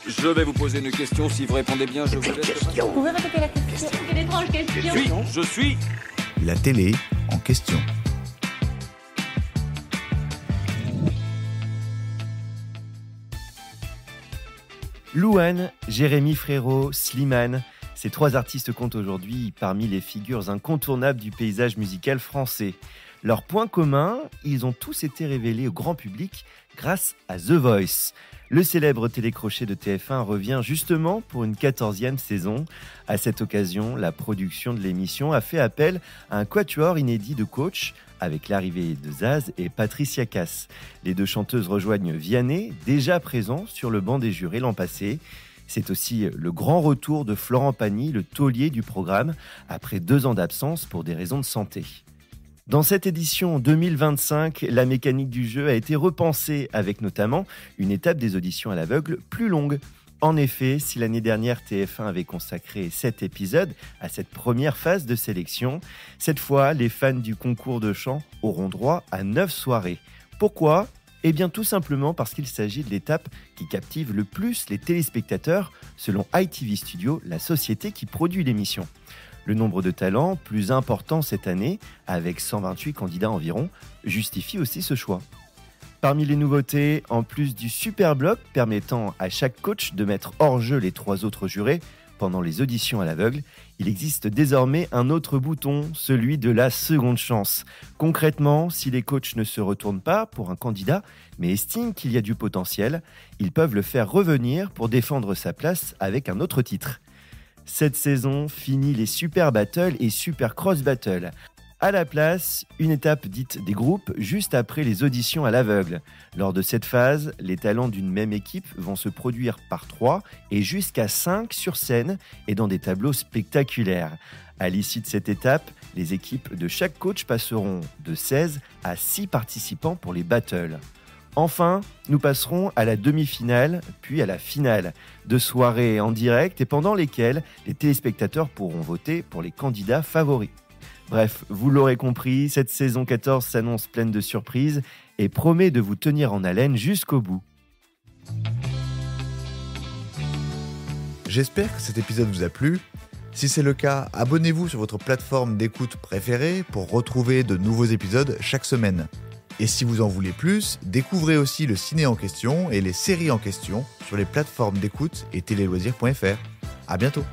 Je vais vous poser une question. Si vous répondez bien, je vous laisse. Vous pouvez répéter la question? Quelle étrange question. Je suis. La télé en question. Louane, Jérémy Frérot, Slimane, ces trois artistes comptent aujourd'hui parmi les figures incontournables du paysage musical français. Leur point commun, ils ont tous été révélés au grand public grâce à The Voice. Le célèbre télécrochet de TF1 revient justement pour une 14e saison. À cette occasion, la production de l'émission a fait appel à un quatuor inédit de coachs avec l'arrivée de Zaz et Patricia Cass. Les deux chanteuses rejoignent Vianney, déjà présent sur le banc des jurés l'an passé. C'est aussi le grand retour de Florent Pagny, le taulier du programme, après 2 ans d'absence pour des raisons de santé. Dans cette édition 2025, la mécanique du jeu a été repensée avec notamment une étape des auditions à l'aveugle plus longue. En effet, si l'année dernière TF1 avait consacré 7 épisodes à cette première phase de sélection, cette fois les fans du concours de chant auront droit à 9 soirées. Pourquoi ? Eh bien tout simplement parce qu'il s'agit de l'étape qui captive le plus les téléspectateurs selon ITV Studios, la société qui produit l'émission. Le nombre de talents, plus important cette année, avec 128 candidats environ, justifie aussi ce choix. Parmi les nouveautés, en plus du super bloc permettant à chaque coach de mettre hors jeu les 3 autres jurés pendant les auditions à l'aveugle, il existe désormais un autre bouton, celui de la seconde chance. Concrètement, si les coachs ne se retournent pas pour un candidat, mais estiment qu'il y a du potentiel, ils peuvent le faire revenir pour défendre sa place avec un autre titre. Cette saison finit les Super Battles et Super Cross Battles. À la place, une étape dite des groupes juste après les auditions à l'aveugle. Lors de cette phase, les talents d'une même équipe vont se produire par 3 et jusqu'à 5 sur scène et dans des tableaux spectaculaires. À l'issue de cette étape, les équipes de chaque coach passeront de 16 à 6 participants pour les battles. Enfin, nous passerons à la demi-finale, puis à la finale. 2 soirées en direct et pendant lesquelles les téléspectateurs pourront voter pour les candidats favoris. Bref, vous l'aurez compris, cette saison 14 s'annonce pleine de surprises et promet de vous tenir en haleine jusqu'au bout. J'espère que cet épisode vous a plu. Si c'est le cas, abonnez-vous sur votre plateforme d'écoute préférée pour retrouver de nouveaux épisodes chaque semaine. Et si vous en voulez plus, découvrez aussi le ciné en question et les séries en question sur les plateformes d'écoute et téléloisirs.fr. À bientôt.